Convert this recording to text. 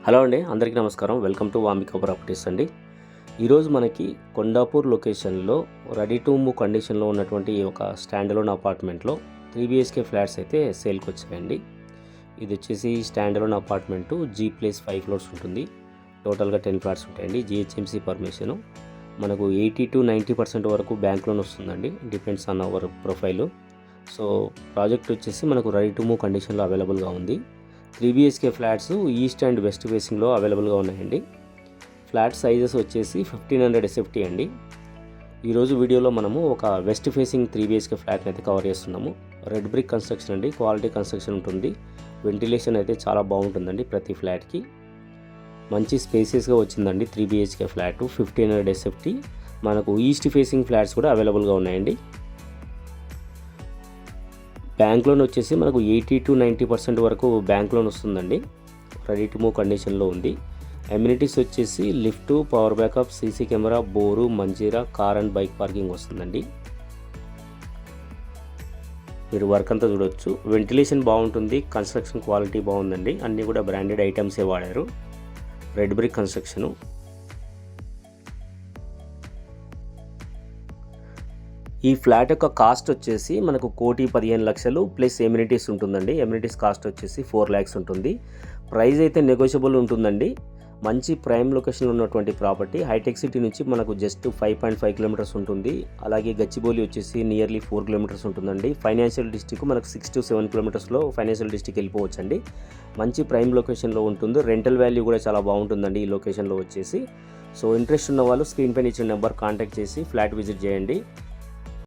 Hello అండి, అందరికీ నమస్కారం. వెల్కమ్ టు వామిక ప్రాపర్టీస్ అండి. ఈరోజు మనకి కొండాపూర్ లొకేషన్లో రెడీ టు మూవ్ కండిషన్లో ఉన్నటువంటి ఒక స్టాండ్ అలోన్ అపార్ట్మెంట్లో 3 BHK ఫ్లాట్స్ అయితే సేల్కి వచ్చాయండి. ఇది వచ్చేసి stand alone apartment G+5 floors ఉంటుంది. టోటల్గా 10 ఫ్లాట్స్ ఉంటాయండి. GHMC permission. మనకు 80 to 90% వరకు బ్యాంక్ లోన్ వస్తుందండి. Depends on hour profile. So project వచ్చేసి మనకు రెడీ టు మూవ్ కండిషన్లో అవైలబుల్గా ఉంది. 3 BHK flats east and west ఫేసింగ్లో అవైలబుల్గా ఉన్నాయండి. ఫ్లాట్ సైజెస్ వచ్చేసి 1500 SFT అండి. ఈరోజు వీడియోలో మనము ఒక వెస్ట్ ఫేసింగ్ 3 BHK ఫ్లాట్ని అయితే కవర్ చేస్తున్నాము. రెడ్ బ్రిక్ కన్స్ట్రక్షన్ అండి, క్వాలిటీ కన్స్ట్రక్షన్ ఉంటుంది. వెంటిలేషన్ అయితే చాలా బాగుంటుందండి. ప్రతి ఫ్లాట్కి మంచి స్పేసెస్గా వచ్చిందండి. 3 BHK ఫ్లాట్ 1500 SFT. మనకు ఈస్ట్ ఫేసింగ్ ఫ్లాట్స్ కూడా అవైలబుల్గా ఉన్నాయండి. బ్యాంక్ లోన్ వచ్చేసి మనకు 80 to 90% వరకు బ్యాంక్ లోన్ వస్తుందండి. రెడీ టు మూవ్ కండిషన్లో ఉంది. అమ్యూనిటీస్ వచ్చేసి lift, power backup, CC camera, bore, Manjira, car and bike parking వస్తుందండి. మీరు వర్క్ అంతా చూడవచ్చు. వెంటిలేషన్ బాగుంటుంది, కన్స్ట్రక్షన్ క్వాలిటీ బాగుందండి. అన్నీ కూడా బ్రాండెడ్ ఐటమ్సే వాడారు. Red brick construction. ఈ ఫ్లాట్ యొక్క కాస్ట్ వచ్చేసి మనకు 1,15,00,000 ప్లస్ ఎమ్యూనిటీస్ ఉంటుందండి. ఎమ్యూనిటీస్ కాస్ట్ వచ్చేసి 4 lakhs ఉంటుంది. ప్రైస్ అయితే నెగోషియబుల్ ఉంటుందండి. మంచి ప్రైమ్ లొకేషన్లో ఉన్నటువంటి ప్రాపర్టీ. హైటెక్ సిటీ నుంచి మనకు జస్ట్ 5.5 kilometers ఉంటుంది. అలాగే గచ్చిబౌలి వచ్చేసి నియర్లీ 4 kilometers ఉంటుందండి. ఫైనాన్షియల్ డిస్ట్రిక్ట్ మనకు 6 to 7 kilometersలో ఫైనాన్షియల్ డిస్ట్రిక్ట్ వెళ్ళిపోవచ్చండి. మంచి ప్రైమ్ లొకేషన్లో ఉంటుంది. రెంటల్ వాల్యూ కూడా చాలా బాగుంటుందండి ఈ లొకేషన్లో వచ్చేసి. సో ఇంట్రెస్ట్ ఉన్న వాళ్ళు స్క్రీన్ పైన ఇచ్చిన నెంబర్ కాంటాక్ట్ చేసి ఫ్లాట్ విజిట్ చేయండి.